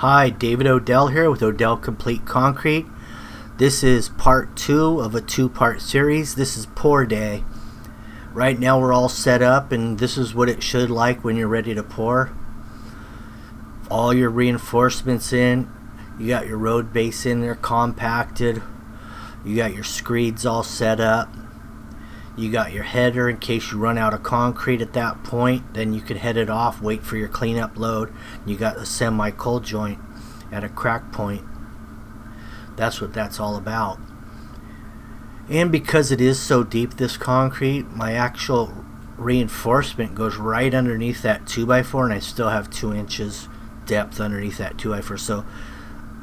Hi, David Odell here with Odell Complete Concrete. This is part 2 of a 2-part series. This is pour day. Right now we're all set up and this is what it should like when you're ready to pour. All your reinforcements in. You got your road base in there compacted. You got your screeds all set up. You got your header in case you run out of concrete at that point. Then you can head it off, wait for your cleanup load. You got a semi-cold joint at a crack point. That's what that's all about. And because it is so deep, this concrete, my actual reinforcement goes right underneath that 2x4, and I still have 2 inches depth underneath that 2x4, so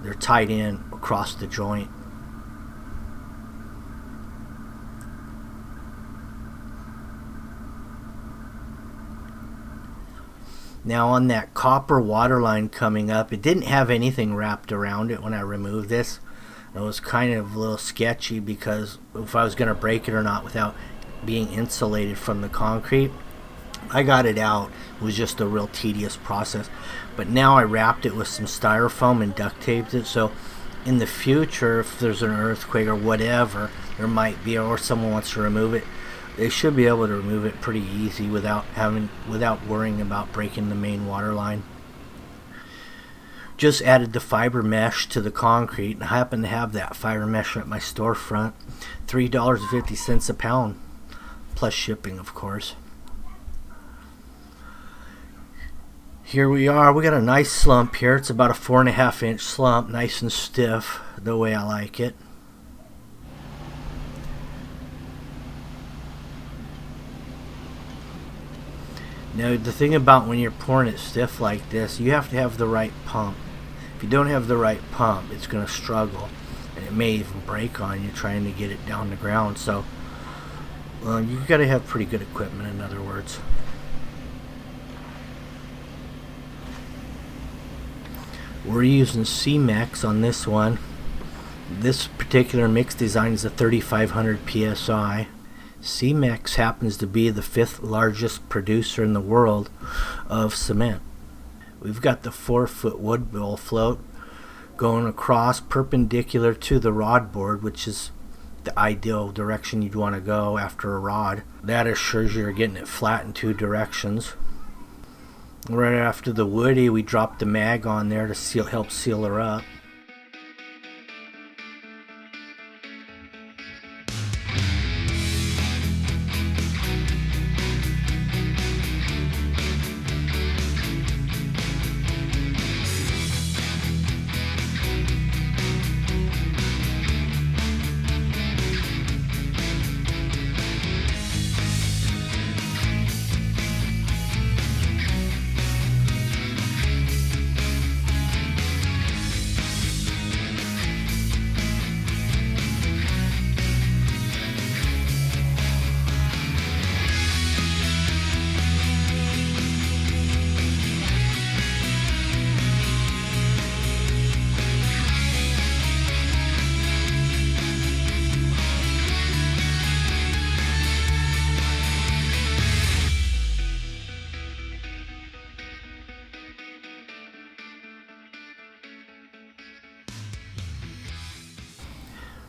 they're tied in across the joint. Now on that copper water line coming up, it didn't have anything wrapped around it when I removed this. It was kind of a little sketchy because if I was going to break it or not without being insulated from the concrete. I got it out. It was just a real tedious process. But now I wrapped it with some styrofoam and duct taped it, so in the future if there's an earthquake or whatever there might be, or someone wants to remove it, they should be able to remove it pretty easy without worrying about breaking the main water line. Just added the fiber mesh to the concrete, and I happen to have that fiber mesh at my storefront. $3.50 a pound, plus shipping, of course. Here we are. We got a nice slump here. It's about a 4.5 inch slump, nice and stiff, the way I like it. Now the thing about when you're pouring it stiff like this, you have to have the right pump. If you don't have the right pump, it's going to struggle, and it may even break on you trying to get it down the ground. So you've got to have pretty good equipment, in other words. We're using C-Mex on this one. This particular mix design is a 3500 PSI. C-Mex happens to be the 5th largest producer in the world of cement. We've got the 4-foot wood bowl float going across perpendicular to the rod board, which is the ideal direction you'd want to go after a rod. That assures you're getting it flat in 2 directions. Right after the woody, we drop the mag on there to help seal her up.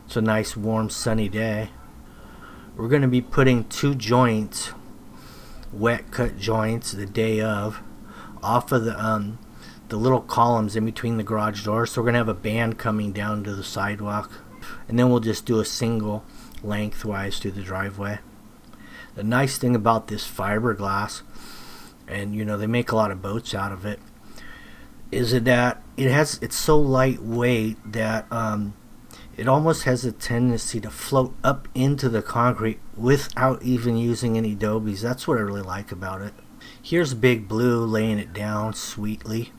It's a nice warm sunny day. We're going to be putting 2 joints, wet cut joints, the day of, off of the little columns in between the garage doors. So we're going to have a band coming down to the sidewalk, and then we'll just do a single lengthwise through the driveway. The nice thing about this fiberglass, and you know they make a lot of boats out of it, is that it's so lightweight that it almost has a tendency to float up into the concrete without even using any dobies. That's what I really like about it. Here's Big Blue laying it down sweetly.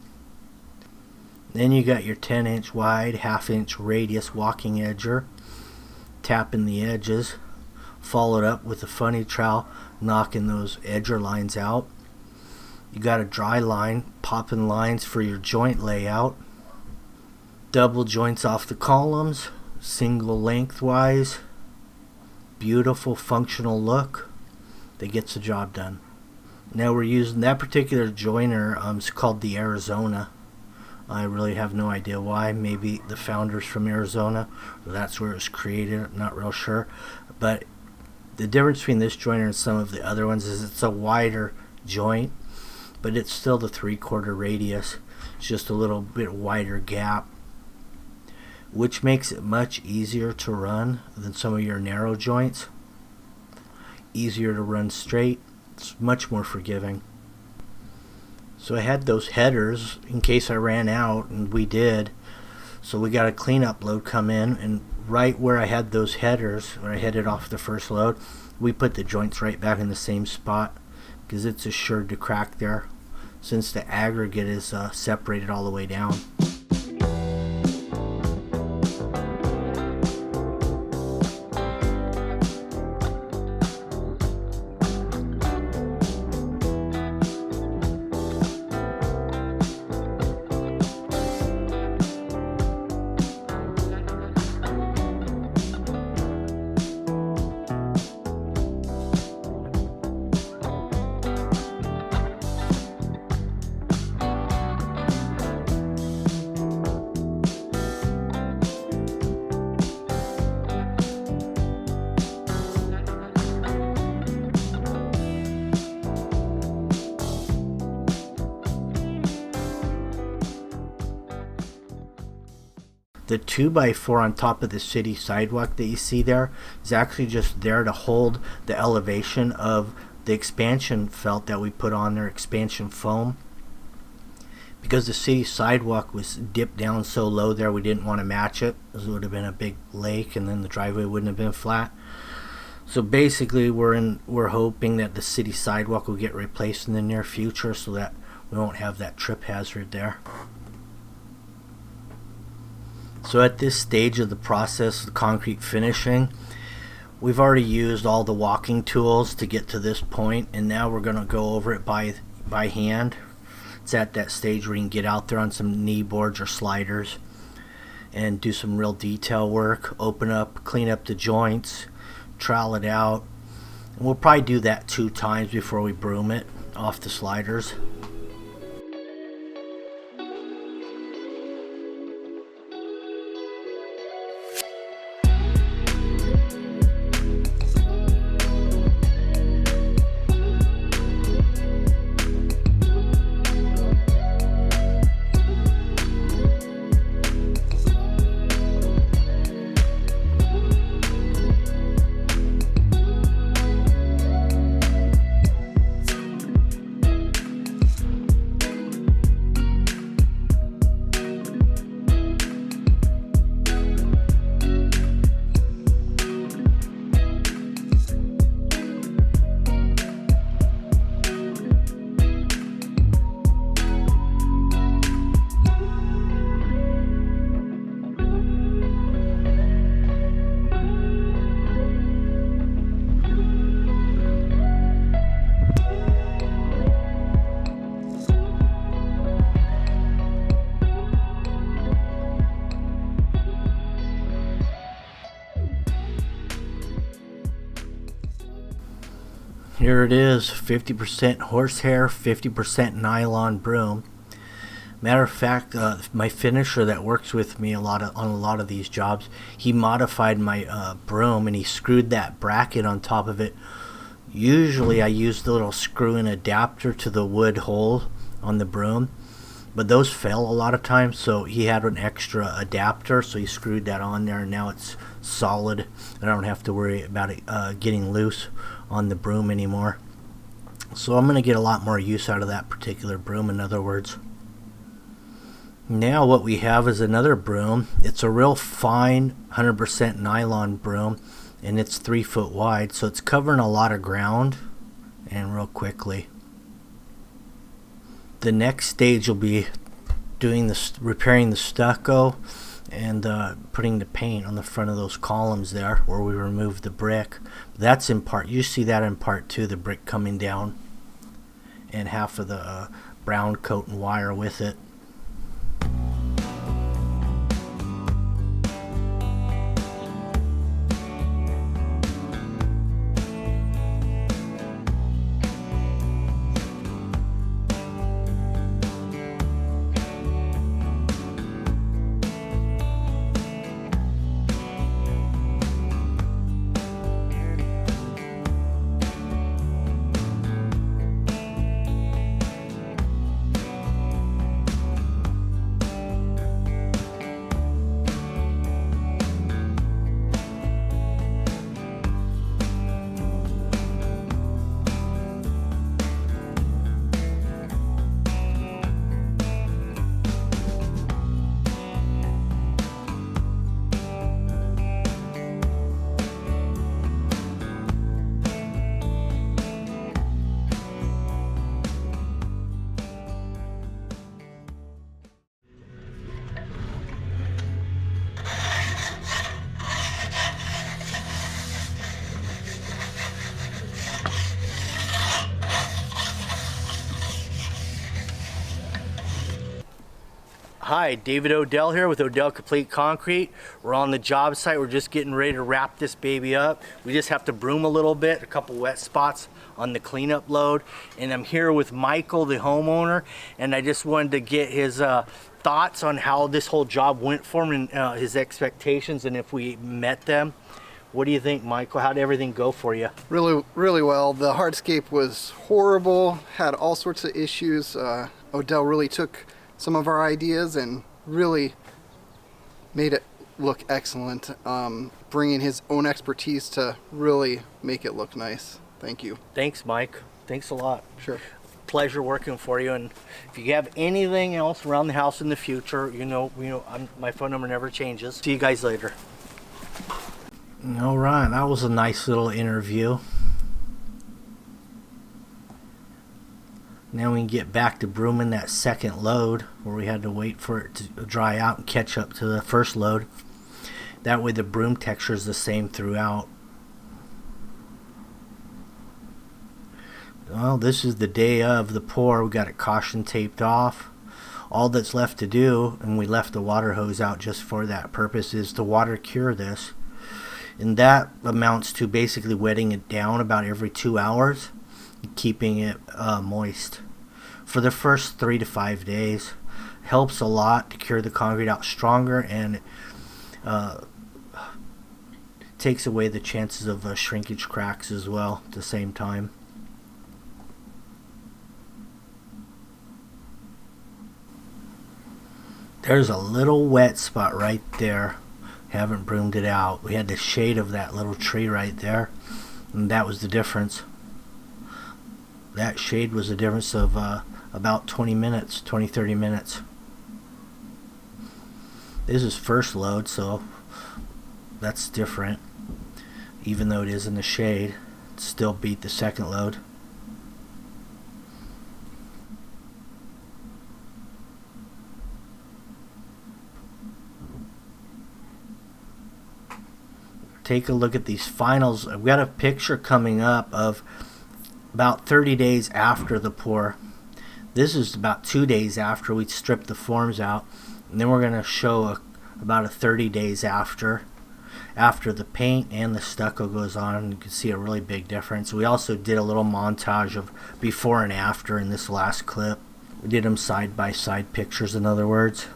Then you got your 10-inch wide, 1/2 inch radius walking edger, tapping the edges, followed up with a funny trowel, knocking those edger lines out. You got a dry line, popping lines for your joint layout. Double joints off the columns, single lengthwise. Beautiful functional look that gets the job done. Now we're using that particular joiner, it's called the Arizona. I really have no idea why. Maybe the founder's from Arizona, or that's where it was created. I'm not real sure. But the difference between this joiner and some of the other ones is it's a wider joint, but it's still the 3/4 radius. It's just a little bit wider gap, which makes it much easier to run than some of your narrow joints. Easier to run straight. It's much more forgiving. So I had those headers in case I ran out, and we did. So we got a cleanup load come in, and right where I had those headers, where I headed off the first load, we put the joints right back in the same spot because it's assured to crack there since the aggregate is separated all the way down. The 2x4 on top of the city sidewalk that you see there is actually just there to hold the elevation of the expansion felt that we put on there, expansion foam. Because the city sidewalk was dipped down so low there, we didn't want to match it, because it would have been a big lake and then the driveway wouldn't have been flat. So basically we're hoping that the city sidewalk will get replaced in the near future so that we won't have that trip hazard there. So at this stage of the process, the concrete finishing, we've already used all the walking tools to get to this point, and now we're going to go over it by hand. It's at that stage where you can get out there on some knee boards or sliders and do some real detail work, open up, clean up the joints, trowel it out. And we'll probably do that 2 times before we broom it off the sliders. Here it is, 50% horsehair, 50% nylon broom. Matter of fact, my finisher that works with me on a lot of these jobs, he modified my broom and he screwed that bracket on top of it. Usually I use the little screw-in adapter to the wood hole on the broom, but those fail a lot of times, so he had an extra adapter, so he screwed that on there, and now it's solid. I don't have to worry about it getting loose on the broom anymore. So I'm going to get a lot more use out of that particular broom, in other words. Now what we have is another broom. It's a real fine 100% nylon broom, and it's 3 foot wide, so it's covering a lot of ground and real quickly. The next stage will be doing repairing the stucco and putting the paint on the front of those columns there where we removed the brick. That's in part, you see that in part 2, the brick coming down and half of the brown coat and wire with it. Hi, David Odell here with Odell Complete Concrete. We're on the job site. We're just getting ready to wrap this baby up. We just have to broom a little bit, a couple wet spots on the cleanup load. And I'm here with Michael, the homeowner, and I just wanted to get his thoughts on how this whole job went for him and his expectations and if we met them. What do you think, Michael? How did everything go for you? Really well. The hardscape was horrible, had all sorts of issues. Odell really took some of our ideas and really made it look excellent, bringing his own expertise to really make it look nice. Thank you. Thanks, Mike. Thanks a lot. Sure. Pleasure working for you. And if you have anything else around the house in the future, my phone number never changes. See you guys later. All right, that was a nice little interview. Now we can get back to brooming that second load where we had to wait for it to dry out and catch up to the first load. That way the broom texture is the same throughout. Well, this is the day of the pour. We got it caution taped off. All that's left to do, and we left the water hose out just for that purpose, is to water cure this. And that amounts to basically wetting it down about every 2 hours, keeping it moist for the first 3 to 5 days. Helps a lot to cure the concrete out stronger, and takes away the chances of shrinkage cracks as well at the same time. There's a little wet spot right there. Haven't broomed it out. We had the shade of that little tree right there, and that was the difference. That shade was the difference of about 20 minutes, 30 minutes. This is first load, so that's different. Even though it is in the shade, it still beat the second load. Take a look at these finals. I've got a picture coming up of about 30 days after the pour. This is about 2 days after we stripped the forms out, and then we're going to show about a 30 days after the paint and the stucco goes on. You can see a really big difference. We also did a little montage of before and after in this last clip. We did them side by side pictures, in other words.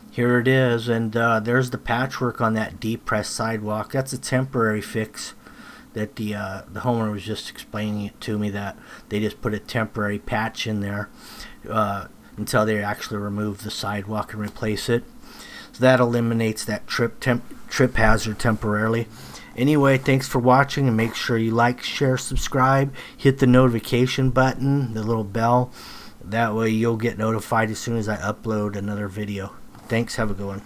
Here it is, and there's the patchwork on that deep pressed sidewalk. That's a temporary fix that the homeowner was just explaining it to me, that they just put a temporary patch in there until they actually remove the sidewalk and replace it. So that eliminates that trip hazard temporarily. Anyway, thanks for watching, and make sure you like, share, subscribe, hit the notification button, the little bell. That way you'll get notified as soon as I upload another video. Thanks, have a good one.